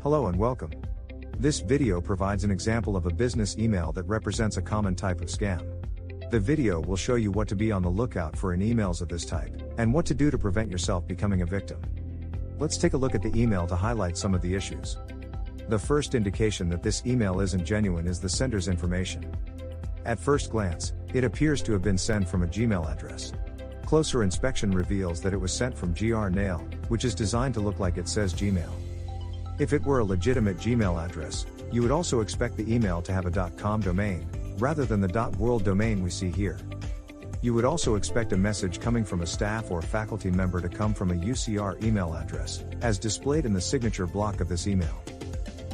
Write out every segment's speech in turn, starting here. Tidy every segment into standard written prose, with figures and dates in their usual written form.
Hello and welcome. This video provides an example of a business email that represents a common type of scam. The video will show you what to be on the lookout for in emails of this type, and what to do to prevent yourself becoming a victim. Let's take a look at the email to highlight some of the issues. The first indication that this email isn't genuine is the sender's information. At first glance, it appears to have been sent from a Gmail address. Closer inspection reveals that it was sent from grnail, which is designed to look like it says Gmail. If it were a legitimate Gmail address, you would also expect the email to have a .com domain, rather than the .world domain we see here. You would also expect a message coming from a staff or faculty member to come from a UCR email address, as displayed in the signature block of this email.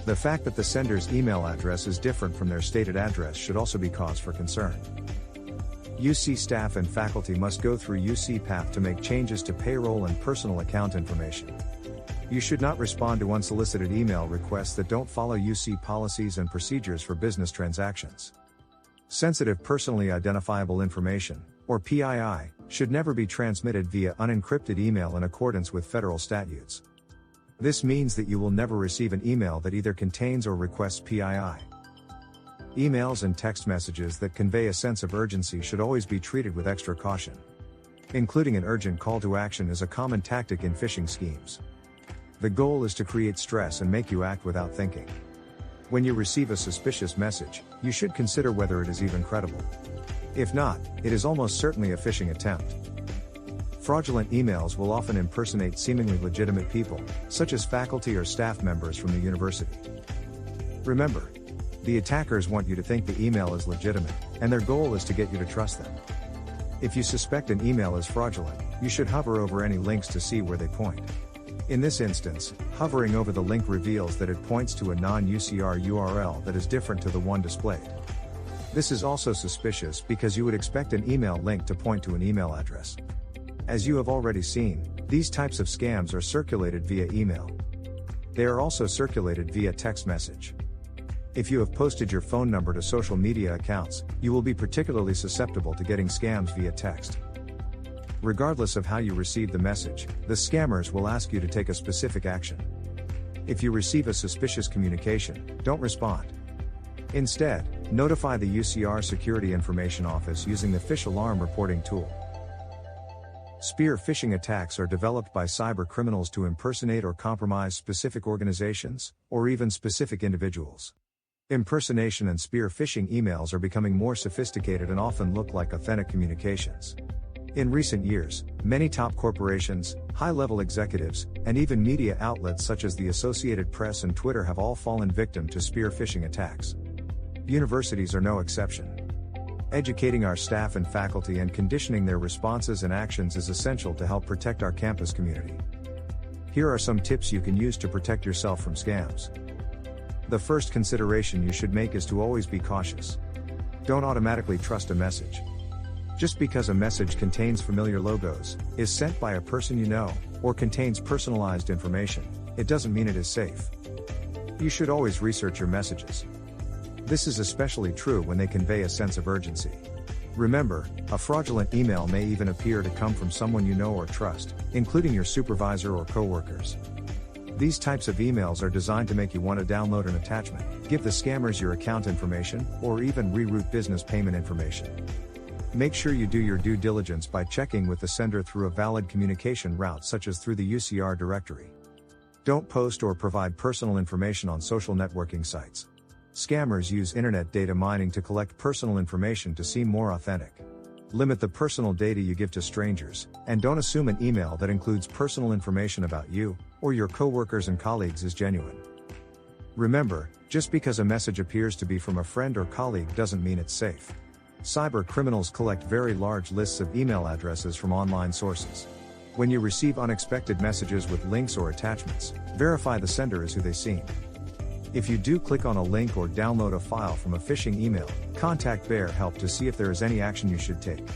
The fact that the sender's email address is different from their stated address should also be cause for concern. UC staff and faculty must go through UCPath to make changes to payroll and personal account information. You should not respond to unsolicited email requests that don't follow UC policies and procedures for business transactions. Sensitive personally identifiable information, or PII, should never be transmitted via unencrypted email in accordance with federal statutes. This means that you will never receive an email that either contains or requests PII. Emails and text messages that convey a sense of urgency should always be treated with extra caution. Including an urgent call to action is a common tactic in phishing schemes. The goal is to create stress and make you act without thinking. When you receive a suspicious message, you should consider whether it is even credible. If not, it is almost certainly a phishing attempt. Fraudulent emails will often impersonate seemingly legitimate people, such as faculty or staff members from the university. Remember, the attackers want you to think the email is legitimate, and their goal is to get you to trust them. If you suspect an email is fraudulent, you should hover over any links to see where they point. In this instance, hovering over the link reveals that it points to a non-UCR URL that is different to the one displayed. This is also suspicious because you would expect an email link to point to an email address. As you have already seen, these types of scams are circulated via email. They are also circulated via text message. If you have posted your phone number to social media accounts, you will be particularly susceptible to getting scams via text. Regardless of how you receive the message, the scammers will ask you to take a specific action. If you receive a suspicious communication, don't respond. Instead, notify the UCR Security Information Office using the Phish Alarm reporting tool. Spear phishing attacks are developed by cyber criminals to impersonate or compromise specific organizations, or even specific individuals. Impersonation and spear phishing emails are becoming more sophisticated and often look like authentic communications. In recent years, many top corporations, high-level executives, and even media outlets such as the Associated Press and Twitter have all fallen victim to spear phishing attacks. Universities are no exception. Educating our staff and faculty and conditioning their responses and actions is essential to help protect our campus community. Here are some tips you can use to protect yourself from scams. The first consideration you should make is to always be cautious. Don't automatically trust a message. Just because a message contains familiar logos, is sent by a person you know, or contains personalized information, it doesn't mean it is safe. You should always research your messages. This is especially true when they convey a sense of urgency. Remember, a fraudulent email may even appear to come from someone you know or trust, including your supervisor or coworkers. These types of emails are designed to make you want to download an attachment, give the scammers your account information, or even reroute business payment information. Make sure you do your due diligence by checking with the sender through a valid communication route such as through the UCR directory. Don't post or provide personal information on social networking sites. Scammers use internet data mining to collect personal information to seem more authentic. Limit the personal data you give to strangers, and don't assume an email that includes personal information about you, or your coworkers and colleagues is genuine. Remember, just because a message appears to be from a friend or colleague doesn't mean it's safe. Cyber criminals collect very large lists of email addresses from online sources. When you receive unexpected messages with links or attachments, verify the sender is who they seem. If you do click on a link or download a file from a phishing email, contact Bear Help to see if there is any action you should take.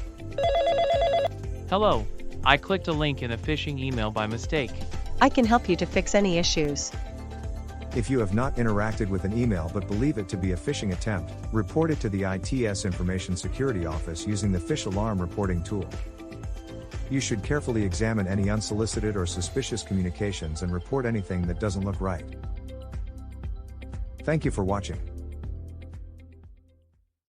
Hello, I clicked a link in a phishing email by mistake. I can help you to fix any issues. If you have not interacted with an email but believe it to be a phishing attempt, report it to the ITS Information Security Office using the Phish Alarm reporting tool. You should carefully examine any unsolicited or suspicious communications and report anything that doesn't look right. Thank you for watching.